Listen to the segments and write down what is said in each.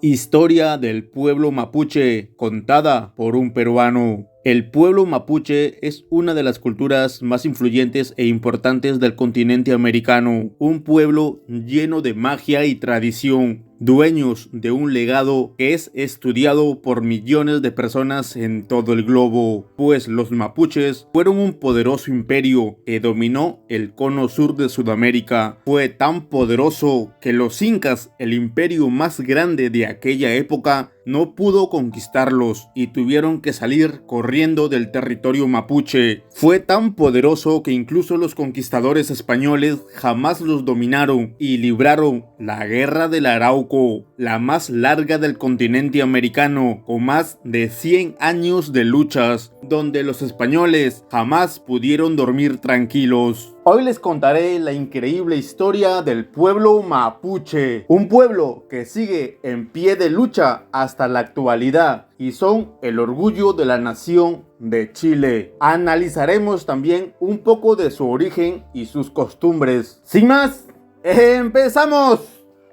Historia del pueblo mapuche contada por un peruano. El pueblo mapuche es una de las culturas más influyentes e importantes del continente americano, un pueblo lleno de magia y tradición, dueños de un legado que es estudiado por millones de personas en todo el globo, pues los mapuches fueron un poderoso imperio que dominó el cono sur de Sudamérica. Fue tan poderoso que los incas, el imperio más grande de aquella época, no pudo conquistarlos y tuvieron que salir corriendo del territorio mapuche. Fue tan poderoso que incluso los conquistadores españoles jamás los dominaron y libraron la Guerra del Arauco, la más larga del continente americano, con más de 100 años de luchas, donde los españoles jamás pudieron dormir tranquilos. Hoy les contaré la increíble historia del pueblo mapuche, un pueblo que sigue en pie de lucha hasta la actualidad y son el orgullo de la nación de Chile. Analizaremos también un poco de su origen y sus costumbres. Sin más, ¡empezamos!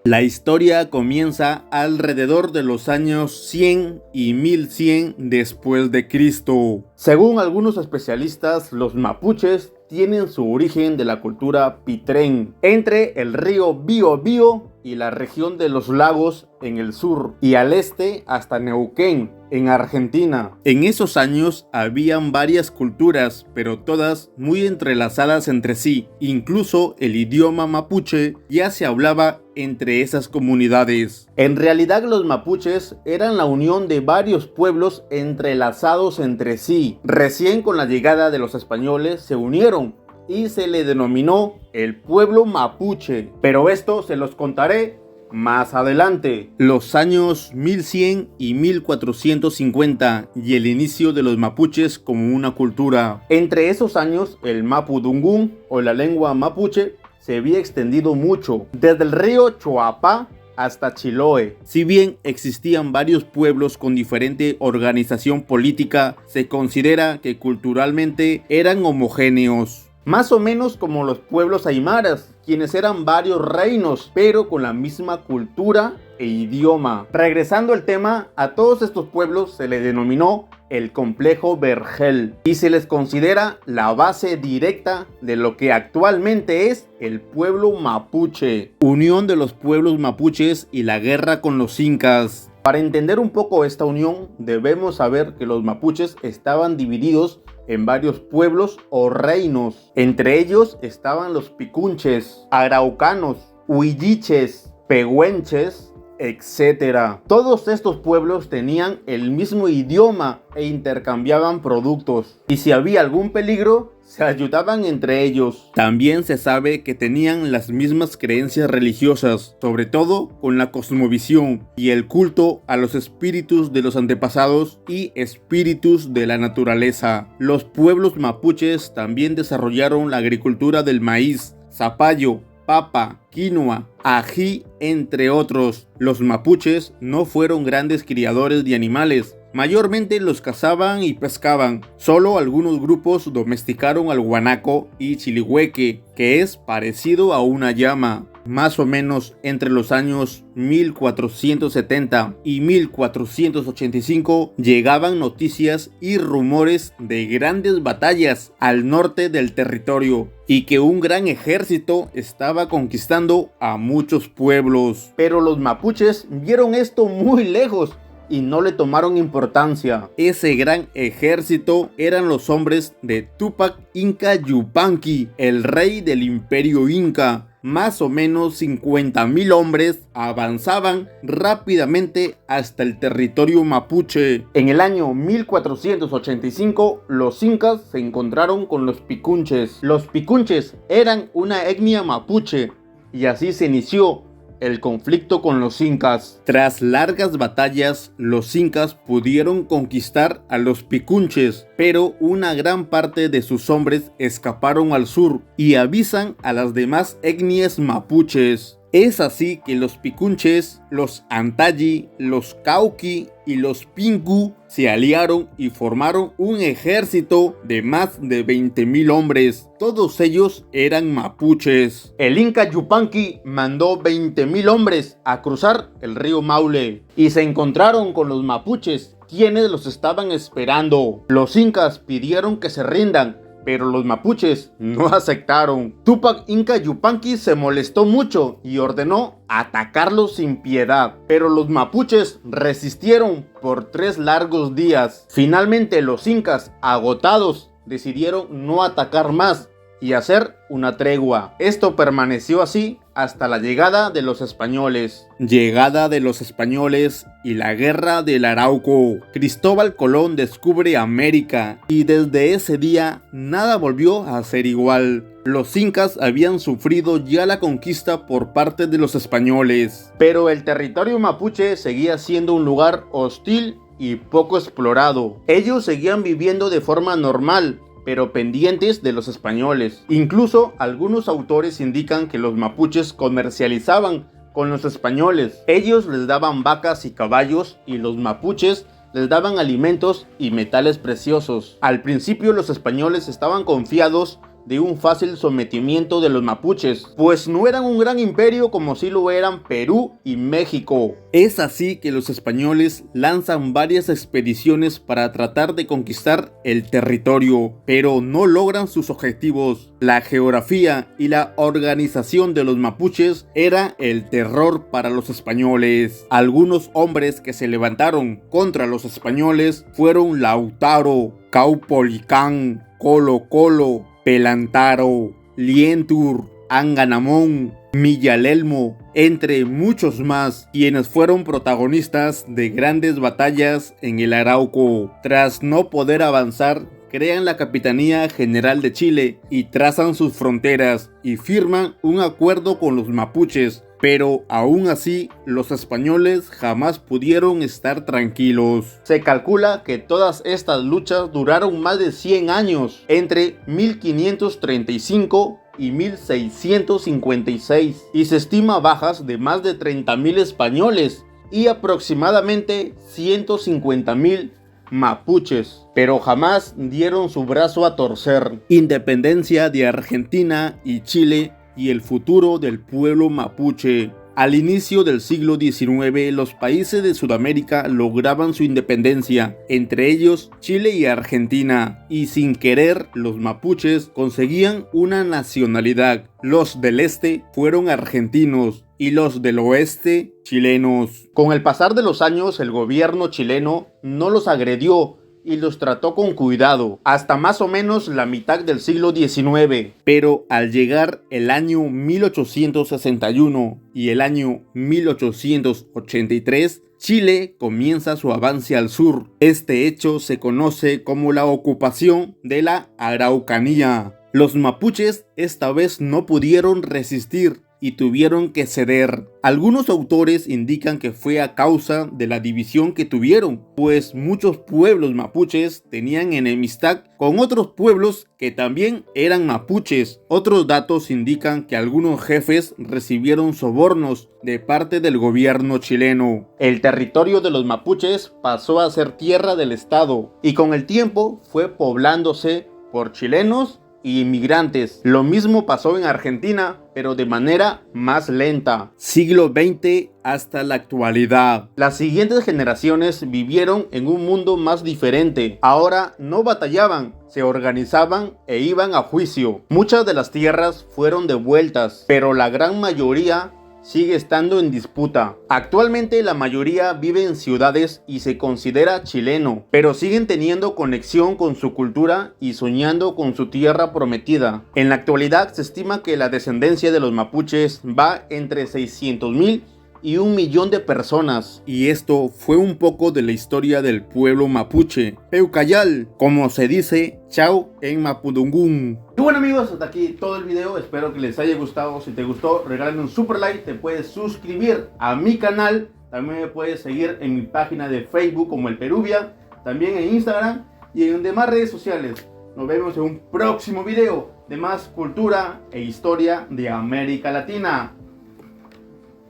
La historia comienza alrededor de los años 100 y 1100 después de Cristo. Según algunos especialistas, los mapuches tienen su origen de la cultura Pitrén, entre el río Biobío y la región de los lagos en el sur, y al este hasta Neuquén, en Argentina. En esos años habían varias culturas, pero todas muy entrelazadas entre sí. Incluso el idioma mapuche ya se hablaba entre esas comunidades. En realidad los mapuches eran la unión de varios pueblos entrelazados entre sí. Recién con la llegada de los españoles se unieron y se le denominó el pueblo mapuche, pero esto se los contaré más adelante. Los años 1100 y 1450 y el inicio de los mapuches como una cultura. Entre esos años, el mapudungún o la lengua mapuche se había extendido mucho, desde el río Choapá hasta Chiloé. Si bien existían varios pueblos con diferente organización política, se considera que culturalmente eran homogéneos. Más o menos como los pueblos aymaras, quienes eran varios reinos, pero con la misma cultura e idioma. Regresando al tema, a todos estos pueblos se les denominó el complejo Vergel y se les considera la base directa de lo que actualmente es el pueblo mapuche. Unión de los pueblos mapuches y la guerra con los incas. Para entender un poco esta unión, debemos saber que los mapuches estaban divididos en varios pueblos o reinos. Entre ellos estaban los picunches, araucanos, huilliches, pehuenches, etc. Todos estos pueblos tenían el mismo idioma e intercambiaban productos. Y si había algún peligro, se ayudaban entre ellos. También se sabe que tenían las mismas creencias religiosas, sobre todo con la cosmovisión y el culto a los espíritus de los antepasados y espíritus de la naturaleza. Los pueblos mapuches también desarrollaron la agricultura del maíz, zapallo, papa, quinoa, ají, entre otros. Los mapuches no fueron grandes criadores de animales. Mayormente los cazaban y pescaban. Solo algunos grupos domesticaron al guanaco y chilihueque, que es parecido a una llama. Más o menos entre los años 1470 y 1485 llegaban noticias y rumores de grandes batallas al norte del territorio y que un gran ejército estaba conquistando a muchos pueblos. Pero los mapuches vieron esto muy lejos y no le tomaron importancia. Ese gran ejército eran los hombres de Tupac Inca Yupanqui, el rey del imperio inca. Más o menos 50,000 hombres avanzaban rápidamente hasta el territorio mapuche. En el año 1485, los incas se encontraron con los picunches. Los picunches eran una etnia mapuche y así se inició el conflicto con los incas. Tras largas batallas, los incas pudieron conquistar a los picunches, pero una gran parte de sus hombres escaparon al sur y avisan a las demás etnias mapuches. Es así que los picunches, los antayi, los cauqui y los pingu se aliaron y formaron un ejército de más de 20,000 hombres. Todos ellos eran mapuches. El Inca Yupanqui mandó 20,000 hombres a cruzar el río Maule y se encontraron con los mapuches, quienes los estaban esperando. Los incas pidieron que se rindan, pero los mapuches no aceptaron. Tupac Inca Yupanqui se molestó mucho y ordenó atacarlos sin piedad, pero los mapuches resistieron por 3 largos días. Finalmente los incas, agotados, decidieron no atacar más y hacer una tregua. Esto permaneció así hasta la llegada de los españoles. Llegada de los españoles y la guerra del Arauco. Cristóbal Colón descubre América y desde ese día nada volvió a ser igual. Los incas habían sufrido ya la conquista por parte de los españoles, pero el territorio mapuche seguía siendo un lugar hostil y poco explorado. Ellos seguían viviendo de forma normal, pero pendientes de los españoles. Incluso algunos autores indican que los mapuches comercializaban con los españoles. Ellos les daban vacas y caballos y los mapuches les daban alimentos y metales preciosos. Al principio los españoles estaban confiados de un fácil sometimiento de los mapuches, pues no eran un gran imperio como sí lo eran Perú y México. Es así que los españoles lanzan varias expediciones para tratar de conquistar el territorio, pero no logran sus objetivos. La geografía y la organización de los mapuches era el terror para los españoles. Algunos hombres que se levantaron contra los españoles fueron Lautaro, Caupolicán, Colo Colo, Pelantaro, Lientur, Anganamón, Millalelmo, entre muchos más, quienes fueron protagonistas de grandes batallas en el Arauco. Tras no poder avanzar, crean la Capitanía General de Chile y trazan sus fronteras y firman un acuerdo con los mapuches. Pero aún así, los españoles jamás pudieron estar tranquilos. Se calcula que todas estas luchas duraron más de 100 años, entre 1535 y 1656, y se estima bajas de más de 30,000 españoles y aproximadamente 150,000 mapuches, pero jamás dieron su brazo a torcer. Independencia de Argentina y Chile y el futuro del pueblo mapuche. Al inicio del siglo XIX, los países de Sudamérica lograban su independencia, entre ellos Chile y Argentina, y sin querer los mapuches conseguían una nacionalidad. Los del este fueron argentinos y los del oeste chilenos. Con el pasar de los años, el gobierno chileno no los agredió y los trató con cuidado hasta más o menos la mitad del siglo XIX. Pero al llegar el año 1861 y el año 1883, Chile comienza su avance al sur. Este hecho se conoce como la ocupación de la Araucanía. Los mapuches esta vez no pudieron resistir y tuvieron que ceder. Algunos autores indican que fue a causa de la división que tuvieron, pues muchos pueblos mapuches tenían enemistad con otros pueblos que también eran mapuches. Otros datos indican que algunos jefes recibieron sobornos de parte del gobierno chileno. El territorio de los mapuches pasó a ser tierra del Estado y con el tiempo fue poblándose por chilenos y inmigrantes. Lo mismo pasó en Argentina, pero de manera más lenta. Siglo XX hasta la actualidad. Las siguientes generaciones vivieron en un mundo más diferente. Ahora no batallaban, se organizaban e iban a juicio. Muchas de las tierras fueron devueltas, pero la gran mayoría sigue estando en disputa. Actualmente la mayoría vive en ciudades y se considera chileno, pero siguen teniendo conexión con su cultura y soñando con su tierra prometida. En la actualidad se estima que la descendencia de los mapuches va entre 600,000 y 1,000,000 de personas. Y esto fue un poco de la historia del pueblo mapuche. Peucayal, como se dice, chao en mapudungún. Y bueno amigos, hasta aquí todo el video, espero que les haya gustado. Si te gustó, regálame un super like, te puedes suscribir a mi canal, también me puedes seguir en mi página de Facebook como El Peruvia, también en Instagram y en demás redes sociales. Nos vemos en un próximo video de más cultura e historia de América Latina.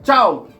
¡Chao!